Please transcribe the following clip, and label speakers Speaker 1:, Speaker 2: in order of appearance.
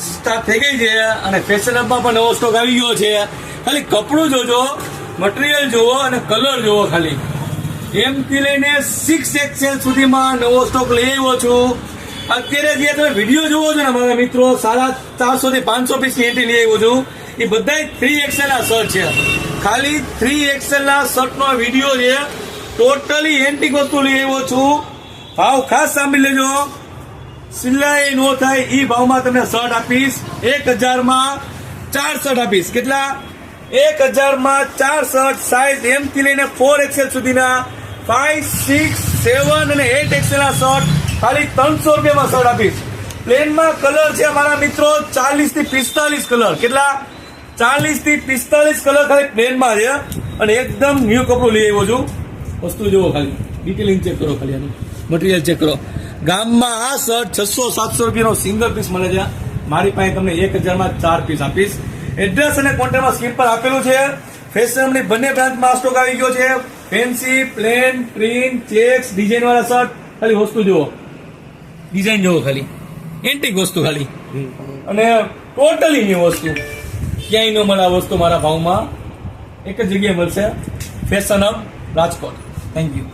Speaker 1: Start થઈ ગઈ છે અને ફેશન હબમાં પણ નવો સ્ટોક આવી ગયો છે. ખાલી કપડું જોજો, મટીરિયલ જોવો અને કલર જોવો. ખાલી એમથી લઈને 6XL સુધીમાં નવો સ્ટોક લઈ આવ્યો છું. અત્યારે જે તમે વિડીયો જોવો છો ને મારા મિત્રો, 450 થી 500 પીસની એન્ટ્રી લઈ આવ્યો છું. એ બધા 3XL ના શર્ટ છે. ખાલી 3XL ના શર્ટનો વિડીયો છે. ટોટલી એન્ટિક વસ્તુ લઈ આવ્યો છું. ભાવ ખાસ સાંભળી લેજો, સિલાઈ નો થાય એ ભાવમાં તમને શર્ટ આપીશ. 1000 માં 4 શર્ટ આપીશ. કેટલા? 1000 માં 4 શર્ટ. સાઈઝ એમ થી લઈને 4XL સુધીના, 5, 6, 7 અને 8XL ના શર્ટ ખાલી 300 રૂપિયામાં શર્ટ આપીશ. પ્લેનમાં કલર છે મારા મિત્રો 40 થી 45 કલર. કેટલા? 40 થી 45 કલર ખાલી પ્લેનમાં છે. અને એકદમ ન્યુ કપડું લઈ આવ્યો છું. વસ્તુ જુઓ, ખાલી ડિટેલિંગ ચેક કરો, ખાલી આનું મટીરિયલ ચેક કરો. ગામમાં આ શર્ટ 600-700 રૂપિયાનો સિંગલ પીસ મળે છે. મારી પાસે તમને 1000 માં 4 પીસ આપીશ. એડ્રેસ અને કોન્ટેક્ટમાં સ્ક્રીન પર આપેલું છે. ફેશનની બંને બ્રાન્ચમાં સ્ટોક આવી ગયો છે. Fancy, plain, print, checks, design વાળા શર્ટ. ખાલી વસ્તુ જુઓ, ડિઝાઇન જુઓ, ખાલી એન્ટિક વસ્તુ ખાલી. અને ટોટલી ન્યુ વસ્તુ. ક્યાંય ન મળે આ વસ્તુ મારા ભાવમાં. એક જ જગ્યાએ મળશે, fashion hub Rajkot. Thank you.